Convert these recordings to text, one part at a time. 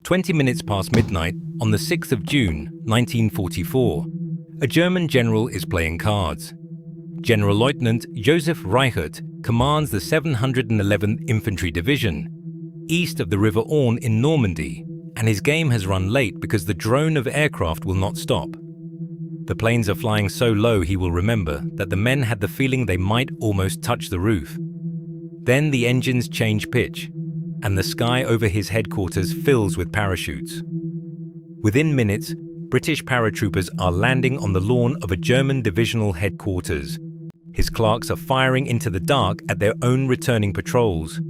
20 minutes past midnight on the 6th of June, 1944, a German general is playing cards. General Lieutenant Joseph Reichert commands the 711th Infantry Division, east of the River Orne in Normandy, and his game has run late because the drone of aircraft will not stop. The planes are flying so low he will remember that the men had the feeling they might almost touch the roof. Then the engines change pitch, and the sky over his headquarters fills with parachutes. Within minutes, British paratroopers are landing on the lawn of a German divisional headquarters. His clerks are firing into the dark at their own returning patrols,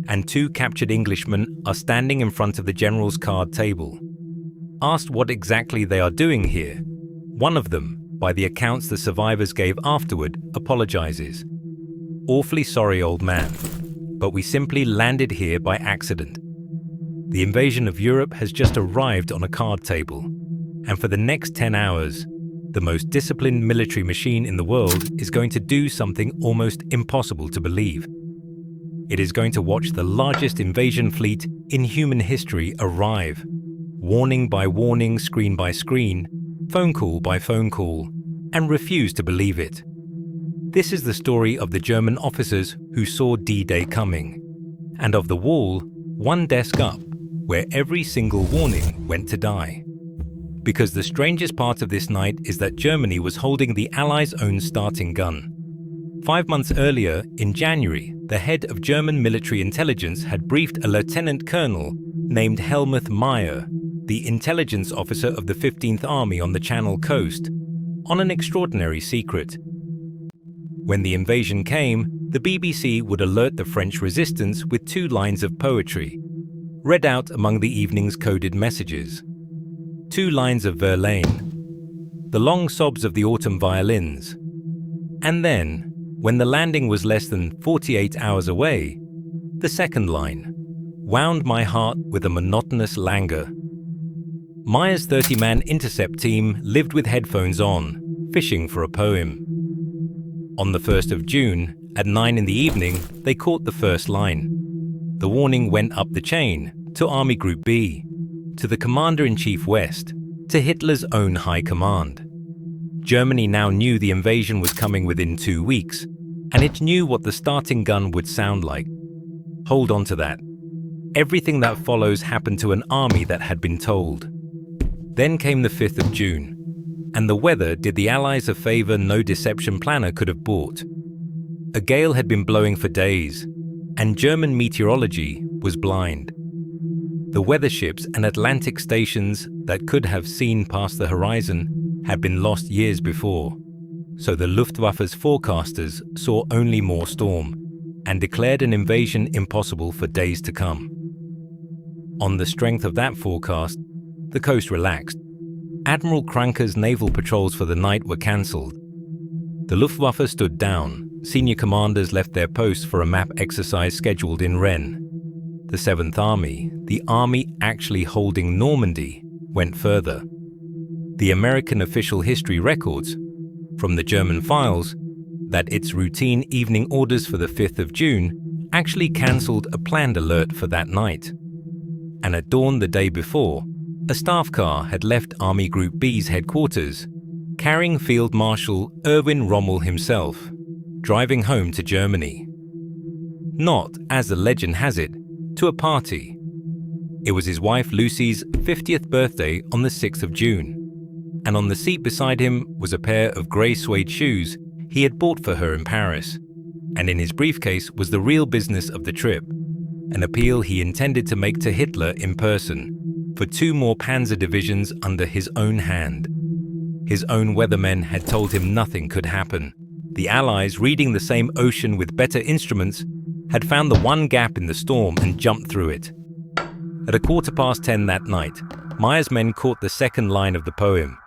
and 2 captured Englishmen are standing in front of the general's card table. Asked what exactly they are doing here, one of them, by the accounts the survivors gave afterward, apologizes. "Awfully sorry, old man, but we simply landed here by accident. The invasion of Europe has just arrived on a card table, and for the next 10 hours, the most disciplined military machine in the world is going to do something almost impossible to believe. It is going to watch the largest invasion fleet in human history arrive, warning by warning, screen by screen, phone call by phone call, and refuse to believe it. This is the story of the German officers who saw D-Day coming, and of the wall, one desk up, where every single warning went to die. Because the strangest part of this night is that Germany was holding the Allies' own starting gun. 5 months earlier, in January, the head of German military intelligence had briefed a lieutenant colonel named Helmuth Meyer, the intelligence officer of the 15th Army on the Channel coast, on an extraordinary secret. When the invasion came, the BBC would alert the French resistance with 2 lines of poetry, read out among the evening's coded messages. 2 lines of Verlaine, the long sobs of the autumn violins. And then, when the landing was less than 48 hours away, the second line, wound my heart with a monotonous languor. Meyer's 30-man intercept team lived with headphones on, fishing for a poem. On the 1st of June, at 9 in the evening, they caught the first line. The warning went up the chain, to Army Group B, to the Commander-in-Chief West, to Hitler's own high command. Germany now knew the invasion was coming within 2 weeks, and it knew what the starting gun would sound like. Hold on to that. Everything that follows happened to an army that had been told. Then came the 5th of June, and the weather did the Allies a favor no deception planner could have bought. A gale had been blowing for days, and German meteorology was blind. The weather ships and Atlantic stations that could have seen past the horizon had been lost years before, so the Luftwaffe's forecasters saw only more storm and declared an invasion impossible for days to come. On the strength of that forecast, the coast relaxed. Admiral Kranke's naval patrols for the night were cancelled. The Luftwaffe stood down. Senior commanders left their posts for a map exercise scheduled in Rennes. The 7th Army, the army actually holding Normandy, went further. The American official history records, from the German files, that its routine evening orders for the 5th of June actually cancelled a planned alert for that night. And at dawn the day before, a staff car had left Army Group B's headquarters, carrying Field Marshal Erwin Rommel himself, driving home to Germany. Not, as the legend has it, to a party. It was his wife Lucy's 50th birthday on the 6th of June, and on the seat beside him was a pair of grey suede shoes he had bought for her in Paris, and in his briefcase was the real business of the trip, an appeal he intended to make to Hitler in person for 2 more panzer divisions under his own hand. His own weathermen had told him nothing could happen. The Allies, reading the same ocean with better instruments, had found the one gap in the storm and jumped through it. At 10:15 that night, Meyer's men caught the second line of the poem,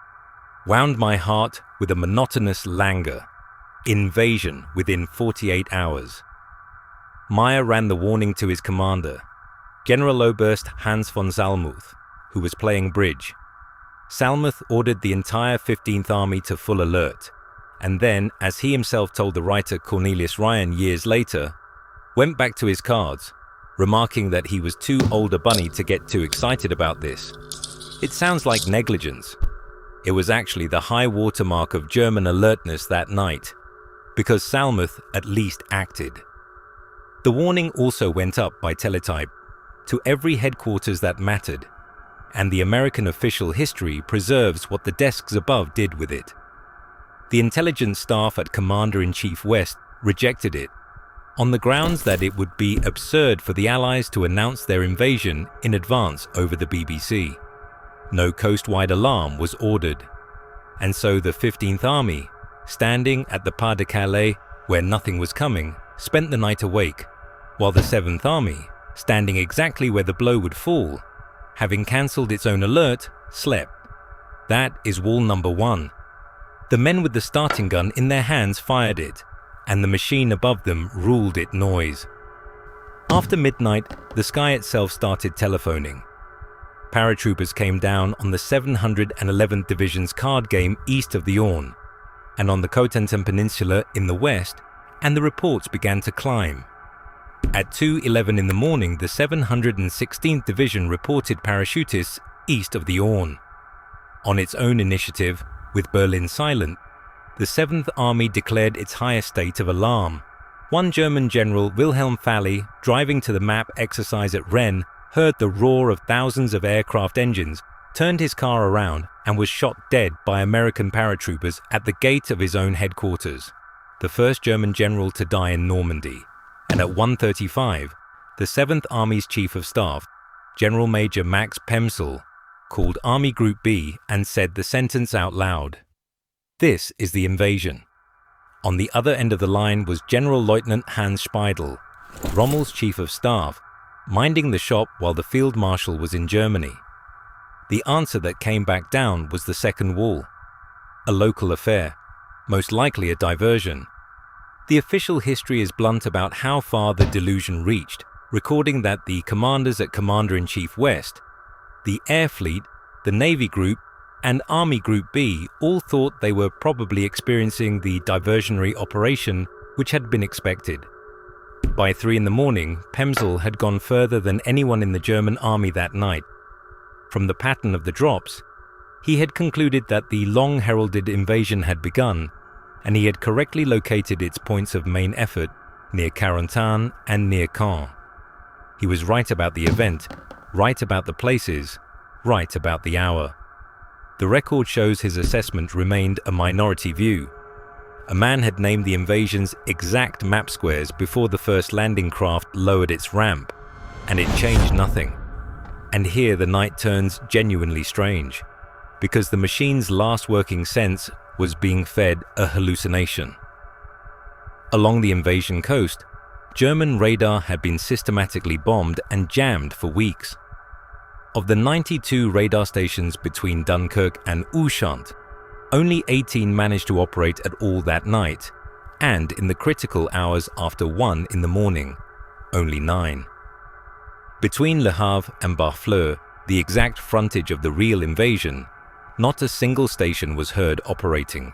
wound my heart with a monotonous languor. Invasion within 48 hours. Meyer ran the warning to his commander, Generaloberst Hans von Salmuth, who was playing bridge. Salmuth ordered the entire 15th Army to full alert, and then, as he himself told the writer Cornelius Ryan years later, went back to his cards, remarking that he was too old a bunny to get too excited about this. It sounds like negligence. It was actually the high watermark of German alertness that night, because Salmuth at least acted. The warning also went up by teletype to every headquarters that mattered, and the American official history preserves what the desks above did with it. The intelligence staff at Commander-in-Chief West rejected it, on the grounds that it would be absurd for the Allies to announce their invasion in advance over the BBC. No coast-wide alarm was ordered, and so the 15th Army, standing at the Pas de Calais where nothing was coming, spent the night awake, while the 7th Army, standing exactly where the blow would fall, having cancelled its own alert, slept. That is wall number 1. The men with the starting gun in their hands fired it, and the machine above them ruled it noise. After midnight, the sky itself started telephoning. Paratroopers came down on the 711th Division's card game east of the Orne, and on the Cotentin Peninsula in the west, and the reports began to climb. At 2:11 in the morning, the 716th Division reported parachutists east of the Orne. On its own initiative, with Berlin silent, the 7th Army declared its highest state of alarm. One German general, Wilhelm Falle, driving to the map exercise at Rennes, heard the roar of thousands of aircraft engines, turned his car around, and was shot dead by American paratroopers at the gate of his own headquarters, the first German general to die in Normandy. And at 1:35, the 7th Army's Chief of Staff, General Major Max Pemsel, called Army Group B and said the sentence out loud. This is the invasion. On the other end of the line was General Lieutenant Hans Speidel, Rommel's Chief of Staff, minding the shop while the Field Marshal was in Germany. The answer that came back down was the second wall, a local affair, most likely a diversion. The official history is blunt about how far the delusion reached, recording that the commanders at Commander-in-Chief West, the Air Fleet, the Navy Group, and Army Group B all thought they were probably experiencing the diversionary operation which had been expected. By 3 in the morning, Pemsel had gone further than anyone in the German army that night. From the pattern of the drops, he had concluded that the long-heralded invasion had begun, and he had correctly located its points of main effort near Carentan and near Caen. He was right about the event, right about the places, right about the hour. The record shows his assessment remained a minority view. A man had named the invasion's exact map squares before the first landing craft lowered its ramp, and it changed nothing. And here the night turns genuinely strange, because the machine's last working sense was being fed a hallucination. Along the invasion coast, German radar had been systematically bombed and jammed for weeks. Of the 92 radar stations between Dunkirk and Ushant, only 18 managed to operate at all that night, and in the critical hours after 1 in the morning, only 9. Between Le Havre and Barfleur, the exact frontage of the real invasion, not a single station was heard operating.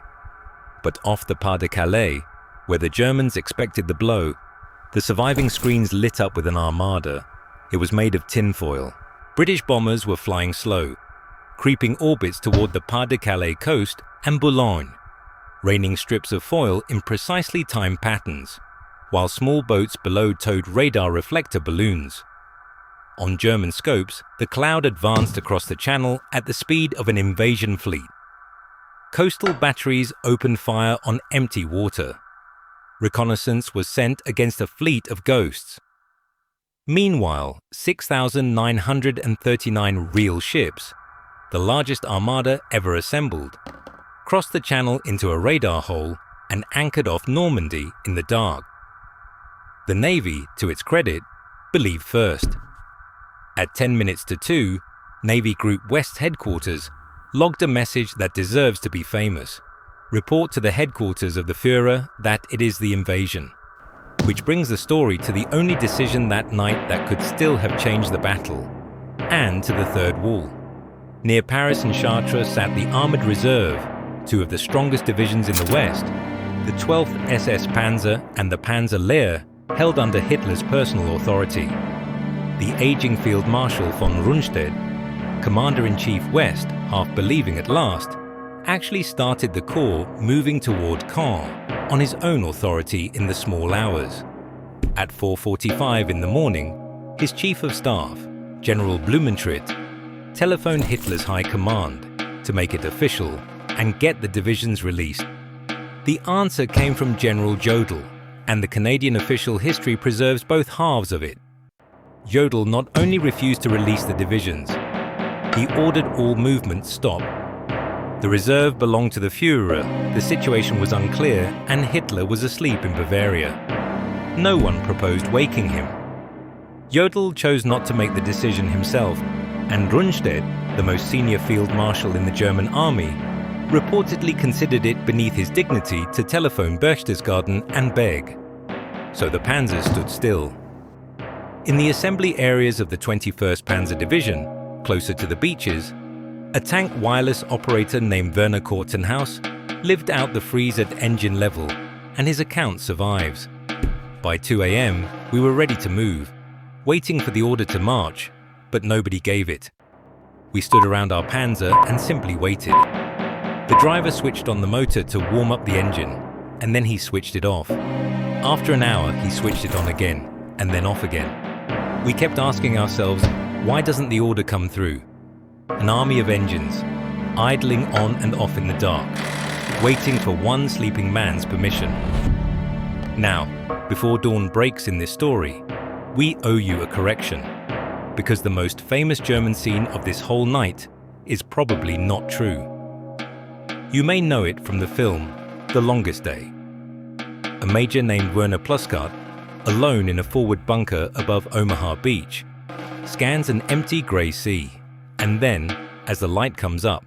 But off the Pas de Calais, where the Germans expected the blow, the surviving screens lit up with an armada. It was made of tinfoil. British bombers were flying slow, creeping orbits toward the Pas de Calais coast and Boulogne, raining strips of foil in precisely timed patterns, while small boats below towed radar reflector balloons. On German scopes, the cloud advanced across the channel at the speed of an invasion fleet. Coastal batteries opened fire on empty water. Reconnaissance was sent against a fleet of ghosts. Meanwhile, 6,939 real ships, the largest armada ever assembled, crossed the channel into a radar hole and anchored off Normandy in the dark. The Navy, to its credit, believed first. At 10 minutes to 2, Navy Group West headquarters logged a message that deserves to be famous. Report to the headquarters of the Führer that it is the invasion. Which brings the story to the only decision that night that could still have changed the battle, and to the third wall. Near Paris and Chartres sat the Armoured Reserve, 2 of the strongest divisions in the West, the 12th SS Panzer and the Panzer Lehr, held under Hitler's personal authority. The aging Field Marshal von Rundstedt, Commander-in-Chief West, half believing at last, actually started the corps moving toward Caen on his own authority in the small hours. At 4:45 in the morning, his Chief of Staff, General Blumentritt, telephoned Hitler's High Command to make it official and get the divisions released. The answer came from General Jodl, and the Canadian official history preserves both halves of it. Jodl not only refused to release the divisions, he ordered all movement stop. The reserve belonged to the Führer, the situation was unclear, and Hitler was asleep in Bavaria. No one proposed waking him. Jodl chose not to make the decision himself, and Rundstedt, the most senior field marshal in the German army, reportedly considered it beneath his dignity to telephone Berchtesgaden and beg. So the panzers stood still. In the assembly areas of the 21st Panzer Division, closer to the beaches, a tank wireless operator named Werner Kortenhaus lived out the freeze at engine level, and his account survives. By 2 a.m., we were ready to move, waiting for the order to march, but nobody gave it. We stood around our panzer and simply waited. The driver switched on the motor to warm up the engine, and then he switched it off. After an hour, he switched it on again, and then off again. We kept asking ourselves, why doesn't the order come through? An army of engines, idling on and off in the dark, waiting for one sleeping man's permission. Now, before dawn breaks in this story, we owe you a correction, because the most famous German scene of this whole night is probably not true. You may know it from the film The Longest Day. A major named Werner Pluskat, alone in a forward bunker above Omaha Beach, scans an empty grey sea, and then, as the light comes up,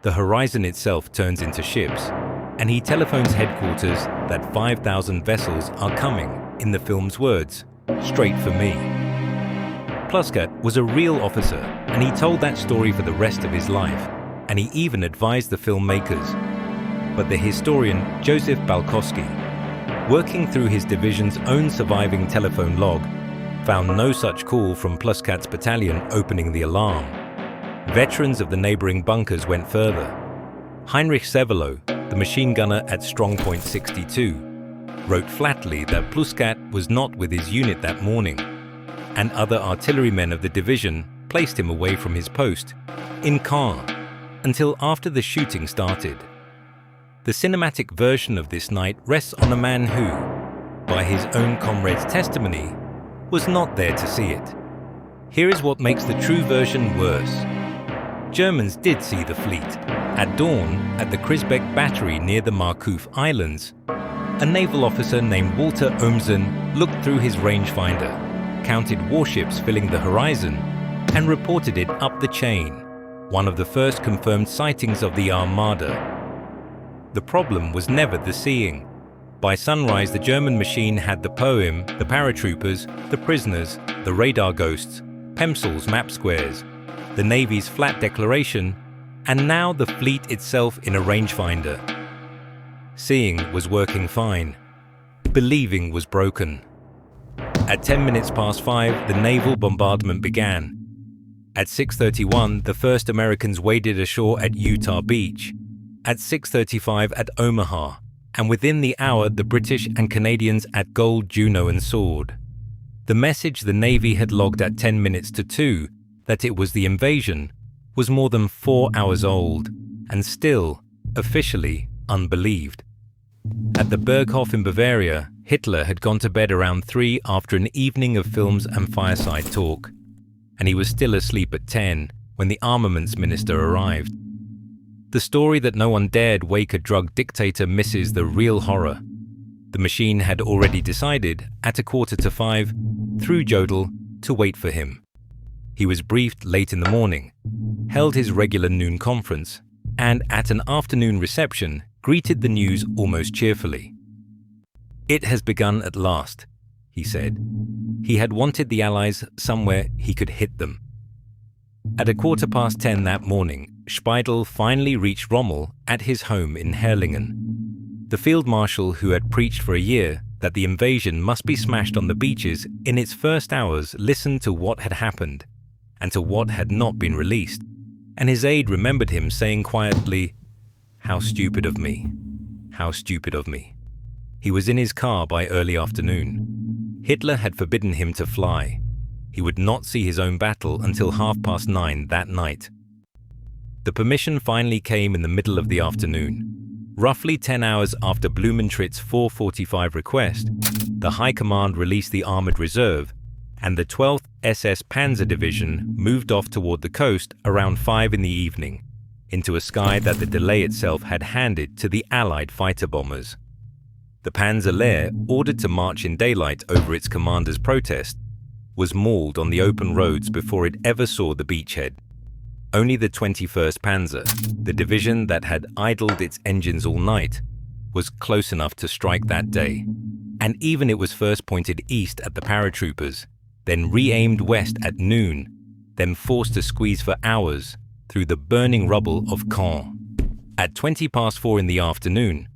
the horizon itself turns into ships, and he telephones headquarters that 5,000 vessels are coming, in the film's words, straight for me. Pluskat was a real officer, and he told that story for the rest of his life, and he even advised the filmmakers. But the historian Joseph Balkowski, working through his division's own surviving telephone log, found no such call from Pluskat's battalion opening the alarm. Veterans of the neighboring bunkers went further. Heinrich Severloh, the machine gunner at Strong Point 62, wrote flatly that Pluskat was not with his unit that morning, and other artillerymen of the division placed him away from his post, in Caen, until after the shooting started. The cinematic version of this night rests on a man who, by his own comrade's testimony, was not there to see it. Here is what makes the true version worse. Germans did see the fleet. At dawn, at the Krisbeck battery near the Marcouf Islands, a naval officer named Walter Ohmsen looked through his rangefinder, counted warships filling the horizon, and reported it up the chain, one of the first confirmed sightings of the Armada. The problem was never the seeing. By sunrise, the German machine had the poem, the paratroopers, the prisoners, the radar ghosts, Pemsel's map squares, the Navy's flat declaration, and now the fleet itself in a rangefinder. Seeing was working fine. Believing was broken. At 10 minutes past 5, the naval bombardment began. At 6:31, the first Americans waded ashore at Utah Beach. At 6:35 at Omaha, and within the hour the British and Canadians at Gold, Juno and Sword. The message the Navy had logged at 10 minutes to 2, that it was the invasion, was more than 4 hours old, and still, officially, unbelieved. At the Berghof in Bavaria, Hitler had gone to bed around 3 after an evening of films and fireside talk, and he was still asleep at 10 when the armaments minister arrived. The story that no one dared wake a drug dictator misses the real horror. The machine had already decided, at 4:45, through Jodl, to wait for him. He was briefed late in the morning, held his regular noon conference, and at an afternoon reception, greeted the news almost cheerfully. "It has begun at last," he said. He had wanted the Allies somewhere he could hit them. At 10:15 that morning, Speidel finally reached Rommel at his home in Herrlingen. The field marshal who had preached for a year that the invasion must be smashed on the beaches in its first hours, listened to what had happened and to what had not been released, and his aide remembered him saying quietly, "How stupid of me. How stupid of me." He was in his car by early afternoon. Hitler had forbidden him to fly. He would not see his own battle until 9:30 that night. The permission finally came in the middle of the afternoon. Roughly 10 hours after Blumentritt's 4:45 request, the High Command released the Armored Reserve, and the 12th SS Panzer Division moved off toward the coast around 5 in the evening, into a sky that the delay itself had handed to the Allied fighter bombers. The Panzer Lehr, ordered to march in daylight over its commander's protest, was mauled on the open roads before it ever saw the beachhead. Only the 21st Panzer, the division that had idled its engines all night, was close enough to strike that day. And even it was first pointed east at the paratroopers, then re-aimed west at noon, then forced to squeeze for hours through the burning rubble of Caen. At 4:20 in the afternoon,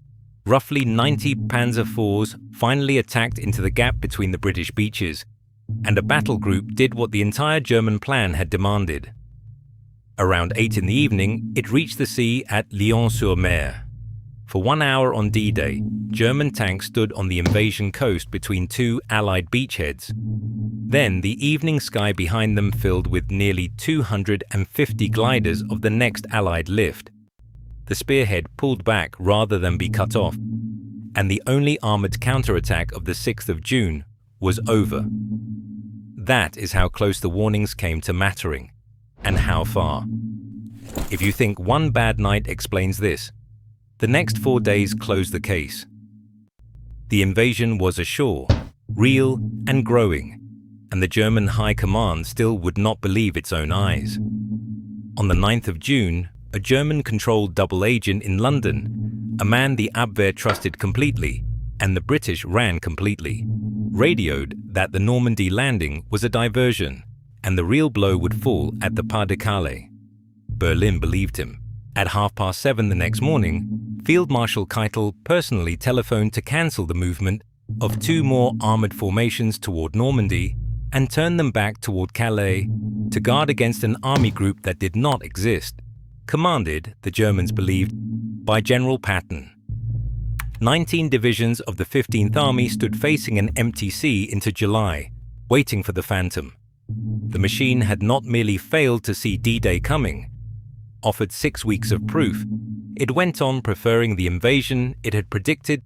roughly 90 Panzer IVs finally attacked into the gap between the British beaches, and a battle group did what the entire German plan had demanded. Around 8 in the evening, it reached the sea at Lyon-sur-Mer. For 1 hour on D-Day, German tanks stood on the invasion coast between two Allied beachheads. Then the evening sky behind them filled with nearly 250 gliders of the next Allied lift. The spearhead pulled back rather than be cut off, and the only armoured counterattack of the 6th of June was over. That is how close the warnings came to mattering, and how far. If you think one bad night explains this, the next 4 days closed the case. The invasion was ashore, real and growing, and the German High Command still would not believe its own eyes. On the 9th of June, a German-controlled double agent in London, a man the Abwehr trusted completely, and the British ran completely, radioed that the Normandy landing was a diversion, and the real blow would fall at the Pas de Calais. Berlin believed him. At 7:30 the next morning, Field Marshal Keitel personally telephoned to cancel the movement of 2 more armoured formations toward Normandy and turn them back toward Calais to guard against an army group that did not exist, commanded, the Germans believed, by General Patton. 19 divisions of the 15th Army stood facing an empty sea into July, waiting for the Phantom. The machine had not merely failed to see D-Day coming, offered 6 weeks of proof, it went on preferring the invasion it had predicted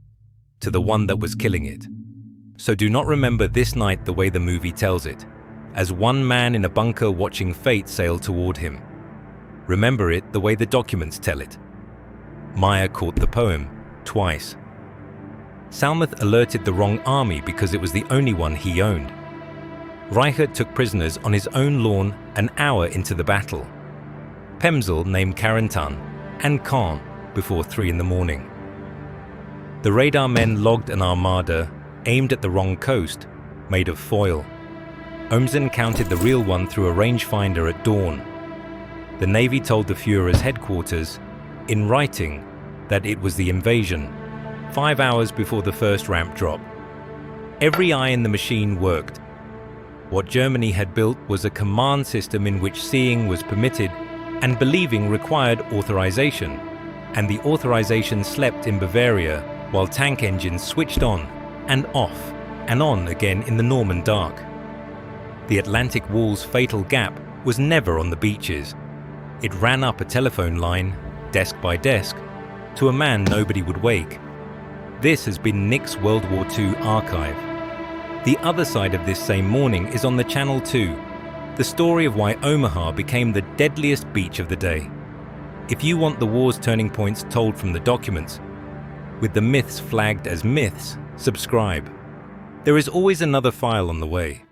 to the one that was killing it. So do not remember this night the way the movie tells it, as one man in a bunker watching fate sail toward him. Remember it the way the documents tell it. Meyer caught the poem twice. Salmuth alerted the wrong army because it was the only one he owned. Reichert took prisoners on his own lawn an hour into the battle. Pemsel named Carentan and Caen before 3 in the morning. The radar men logged an armada aimed at the wrong coast, made of foil. Omsen counted the real one through a rangefinder at dawn. The Navy told the Führer's headquarters, in writing, that it was the invasion, 5 hours before the first ramp drop. Every eye in the machine worked. What Germany had built was a command system in which seeing was permitted and believing required authorization, and the authorization slept in Bavaria while tank engines switched on and off and on again in the Norman dark. The Atlantic Wall's fatal gap was never on the beaches. It ran up a telephone line, desk by desk, to a man nobody would wake. This has been Nick's World War II archive. The other side of this same morning is on the Channel 2, the story of why Omaha became the deadliest beach of the day. If you want the war's turning points told from the documents, with the myths flagged as myths, subscribe. There is always another file on the way.